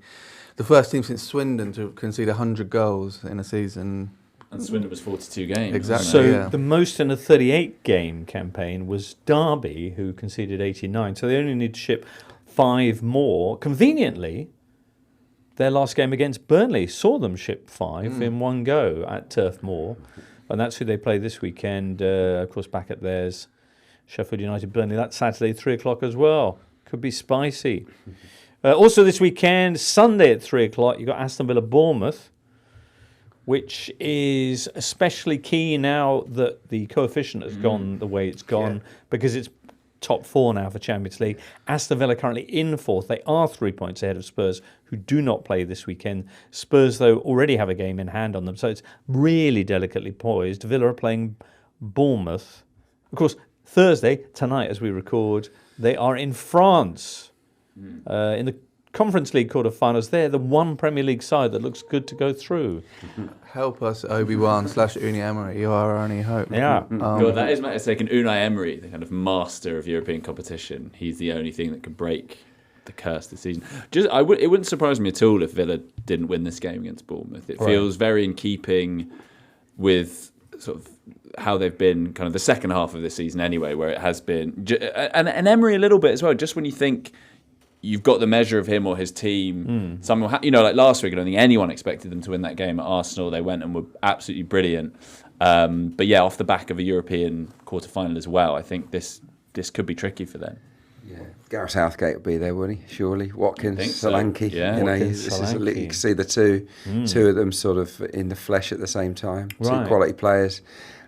the first team since Swindon to concede 100 goals in a season? And Swindon was 42 games. Exactly. wasn't So the most in a 38-game campaign was Derby, who conceded 89. So they only need to ship 5 more. Conveniently, their last game against Burnley saw them ship 5 in one go at Turf Moor. And that's who they play this weekend, of course, back at theirs. Sheffield United, Burnley. That's Saturday, 3 o'clock as well. Could be spicy. Also this weekend, Sunday at 3 o'clock, you've got Aston Villa, Bournemouth, which is especially key now that the coefficient has gone the way it's gone, because it's top 4 now for Champions League. Aston Villa currently in 4th. They are 3 points ahead of Spurs, who do not play this weekend. Spurs, though, already have a game in hand on them, so it's really delicately poised. Villa are playing Bournemouth. Of course, Thursday, tonight as we record, they are in France. In the Conference League quarter-finals. They're the one Premier League side that looks good to go through. Help us, Obi-Wan / Unai Emery. You are our only hope. Yeah. God, that is my taken. Unai Emery, the kind of master of European competition. He's the only thing that can break the curse this season. It wouldn't surprise me at all if Villa didn't win this game against Bournemouth. It feels very in keeping with sort of how they've been kind of the second half of this season anyway, where it has been, and Emery a little bit as well, just when you think you've got the measure of him or his team. Like last week, I don't think anyone expected them to win that game at Arsenal. They went and were absolutely brilliant. But yeah, off the back of a European quarter-final as well, I think this could be tricky for them. Yeah, Gareth Southgate will be there, won't he? Surely, Watkins, so. Solanke. Yeah. This is you can see the two of them sort of in the flesh at the same time. Right. 2 quality players.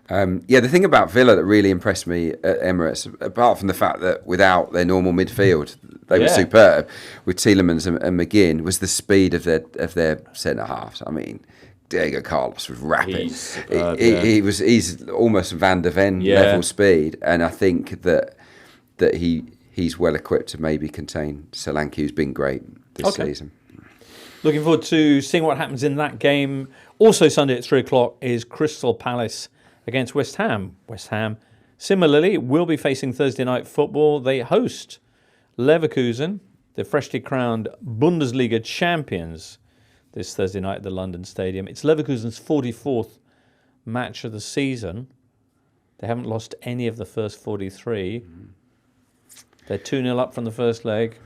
The thing about Villa that really impressed me at Emirates, apart from the fact that without their normal midfield, they were superb, with Tielemans and McGinn, was the speed of their centre halves. I mean, Diego Carlos was rapid. He's superb, He's almost Van der Ven level speed, and I think that he's well equipped to maybe contain Solanke, who's been great this season. Looking forward to seeing what happens in that game. Also Sunday at 3 o'clock is Crystal Palace against West Ham. West Ham, similarly, will be facing Thursday night football. They host Leverkusen, the freshly crowned Bundesliga champions, this Thursday night at the London Stadium. It's Leverkusen's 44th match of the season. They haven't lost any of the first 43. They're 2-0 up from the first leg.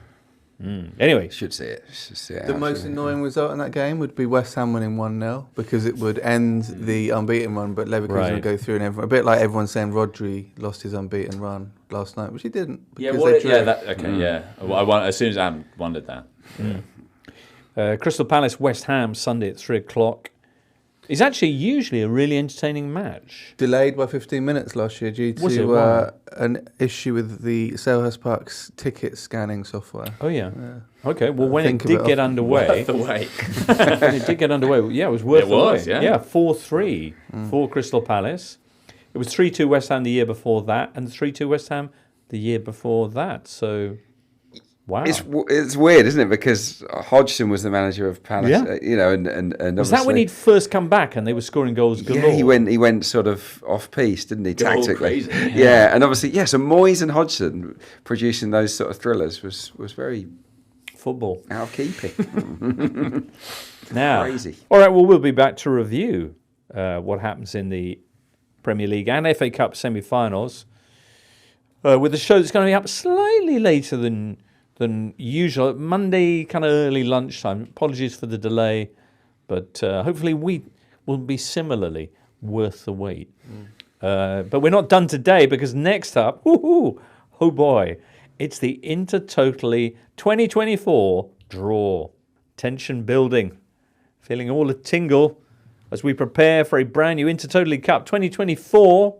Anyway. Should see it. The most annoying result in that game would be West Ham winning 1-0, because it would end the unbeaten run, but Leverkusen would go through, and a bit like everyone's saying Rodri lost his unbeaten run last night, which he didn't. As soon as Anne wondered that. Crystal Palace, West Ham, Sunday at 3 o'clock. It's actually usually a really entertaining match. Delayed by 15 minutes last year due Was it? to Why? an issue with the Selhurst Park's ticket scanning software. Oh, yeah. Okay, well, when it Think of did it get off- underway... The wait. when it did get underway, yeah, it was worth It the was, wait. yeah. 4-3 for Crystal Palace. It was 3-2 West Ham the year before that, and 3-2 West Ham the year before that. So, wow. It's weird, isn't it? Because Hodgson was the manager of Palace, Yeah. and Was that when he'd first come back and they were scoring goals galore? Yeah, he went sort of off piece, didn't he? Goal Tactically, crazy. yeah. And obviously, so Moyes and Hodgson producing those sort of thrillers was very Football. out of keeping. Now, Crazy. all right, well, we'll be back to review what happens in the Premier League and FA Cup semi-finals with a show that's going to be up slightly later than usual. Monday, kind of early lunchtime. Apologies for the delay, but hopefully we will be similarly worth the wait. But we're not done today because next up, oh boy, it's the Intertotally 2024 draw. Tension building. Feeling all a tingle as we prepare for a brand new Intertotally Cup 2024.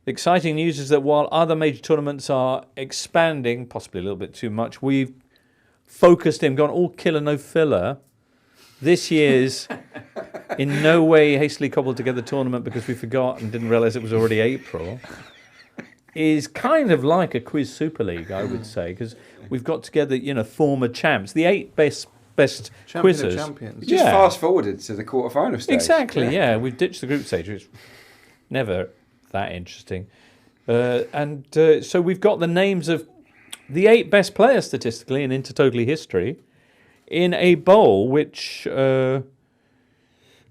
The exciting news is that while other major tournaments are expanding, possibly a little bit too much, we've focused in, gone all killer, no filler. This year's in no way hastily cobbled together tournament because we forgot and didn't realise it was already April is kind of like a quiz Super League, I would say, because we've got together, former champs, the 8 best Champion of quizzers. champions. Just fast forwarded to the quarterfinal stage. Exactly, yeah. We've ditched the group stage, which is never that interesting. So we've got the names of the 8 best players statistically in Intertotally history in a bowl, which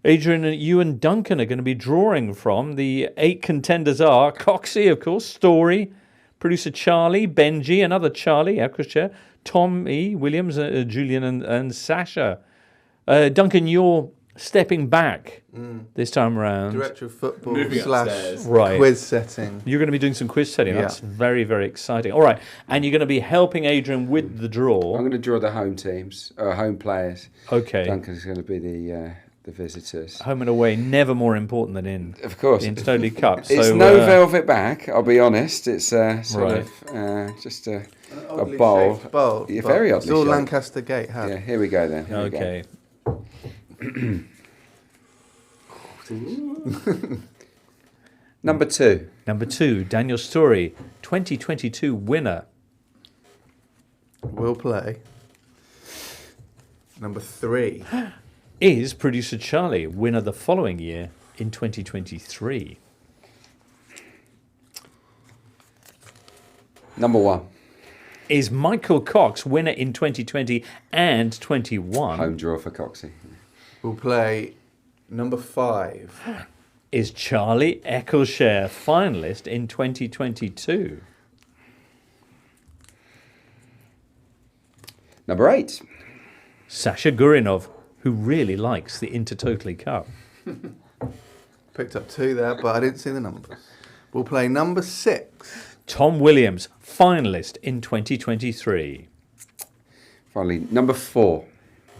Adrian, you and Duncan are going to be drawing from. The 8 contenders are Coxie, of course, Story, producer Charlie, Benji, another Charlie, Eccleshare, Tommy, Williams, Julian, and Sasha. Duncan, you're stepping back this time around. Director of football Moving / upstairs. Right. quiz setting. You're going to be doing some quiz setting. Yeah. That's very, very exciting. All right. And you're going to be helping Adrian with the I'm draw. going to draw the home teams, home players. Okay. Duncan's going to be the visitors. Home and away, never more important than in Of course. the Intertotally Cup. It's So, no velvet back, I'll be honest. It's sort Right. of just a Oddly bowl. shaped bowl. Yeah, but very it's oddly all shaped. Lancaster Gate had. Yeah, here we go then. Here we go. Okay. Number 2. Number 2, Daniel Story, 2022 winner. We'll play. Number 3. Is producer Charlie, winner the following year in 2023. Number 1. Is Michael Cox, winner in 2020 and 21. Home draw for Coxie. We'll play number 5. Is Charlie Eccleshare, finalist in 2022. Number 8. Sasha Gurinov, who really likes the Intertotally Cup. Picked up 2 there, but I didn't see the numbers. We'll play number 6. Tom Williams, finalist in 2023. Finally, number 4.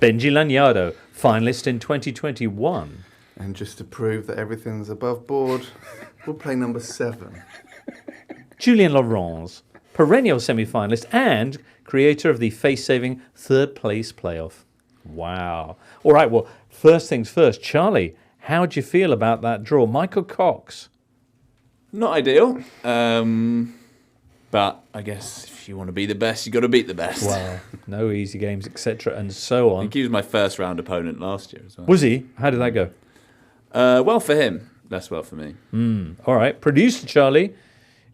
Benji Lanyardo, finalist in 2021. And just to prove that everything's above board, we'll play number 7. Julien Laurence, perennial semi-finalist and creator of the face-saving third place playoff. Wow. All right, well, first things first. Charlie, how do you feel about that draw? Michael Cox. Not ideal. But I guess if you want to be the best, you got to beat the best. Wow. No easy games, etc. and so I on. think he was my first round opponent last year as well. Was he? How did that go? Well for him, less well for me. All right. Producer Charlie,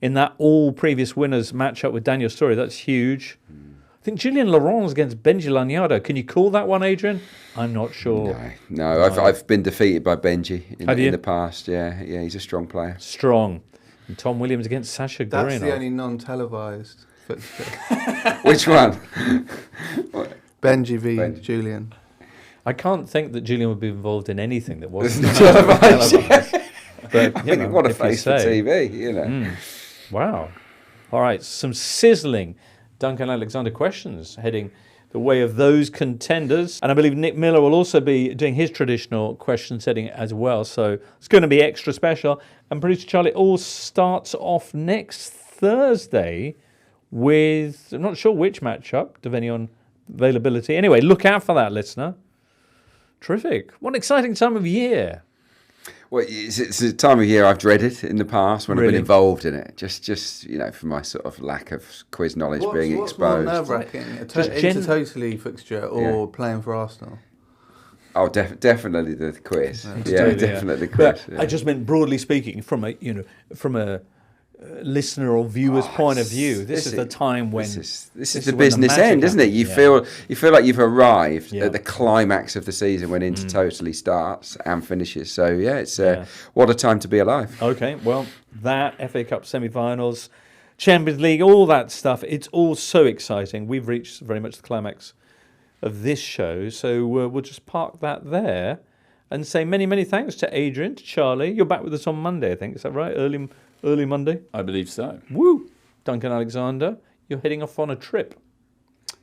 in that all previous winners matchup with Daniel Story, that's huge. I think Julien Laurence against Benji Lanyardo. Can you call that one, Adrian? I'm not sure. No, I've been defeated by Benji Have you? in the past. Yeah, he's a strong player. Strong. And Tom Williams against Sasha That's Gurinov. the only non-televised fixture. Which one? Benji v. Benji. Julian. I can't think that Julian would be involved in anything that wasn't Televised. televised. But, you know, What a if you face for say. TV, you know. Wow. All right, some sizzling Duncan Alexander questions heading the way of those contenders. And I believe Nick Miller will also be doing his traditional question setting as well. So it's going to be extra special. And producer Charlie, all starts off next Thursday with, I'm not sure which matchup, depending on availability. Anyway, look out for that, listener. Terrific. What an exciting time of year. Well, it's a time of year I've dreaded in the past when I've been involved in it. Just for my sort of lack of quiz knowledge being exposed. What's more nerve-wracking, intertotally fixture or playing for Arsenal? Oh, definitely the quiz. Definitely the quiz. I just meant broadly speaking, from a listener or viewer's point of view. This is the time when this is the business end, isn't it? You feel like you've arrived at the climax of the season when intertotally starts and finishes. So it's what a time to be alive. Okay, well, that FA Cup semi-finals, Champions League, all that stuff, it's all so exciting. We've reached very much the climax of this show, so we'll just park that there and say many, many thanks to Adrian, to Charlie. You're back with us on Monday, I think. Is that right? Early Monday? I believe so. Woo! Duncan Alexander, you're heading off on a trip.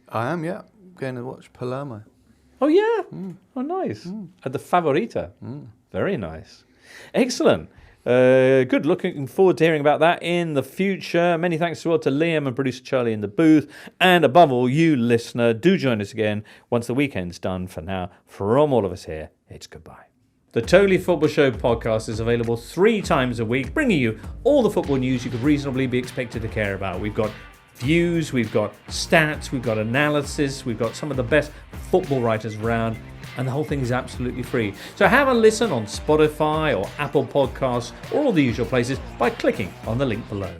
I am, yeah. Going to watch Palermo. Oh, yeah? Oh, nice. At the Favorita. Very nice. Excellent. Good. Looking forward to hearing about that in the future. Many thanks as well to Liam and producer Charlie in the booth. And above all, you listener, do join us again once the weekend's done. For now, from all of us here, it's goodbye. The Totally Football Show podcast is available 3 times a week, bringing you all the football news you could reasonably be expected to care about. We've got views, we've got stats, we've got analysis, we've got some of the best football writers around, and the whole thing is absolutely free. So have a listen on Spotify or Apple Podcasts or all the usual places by clicking on the link below.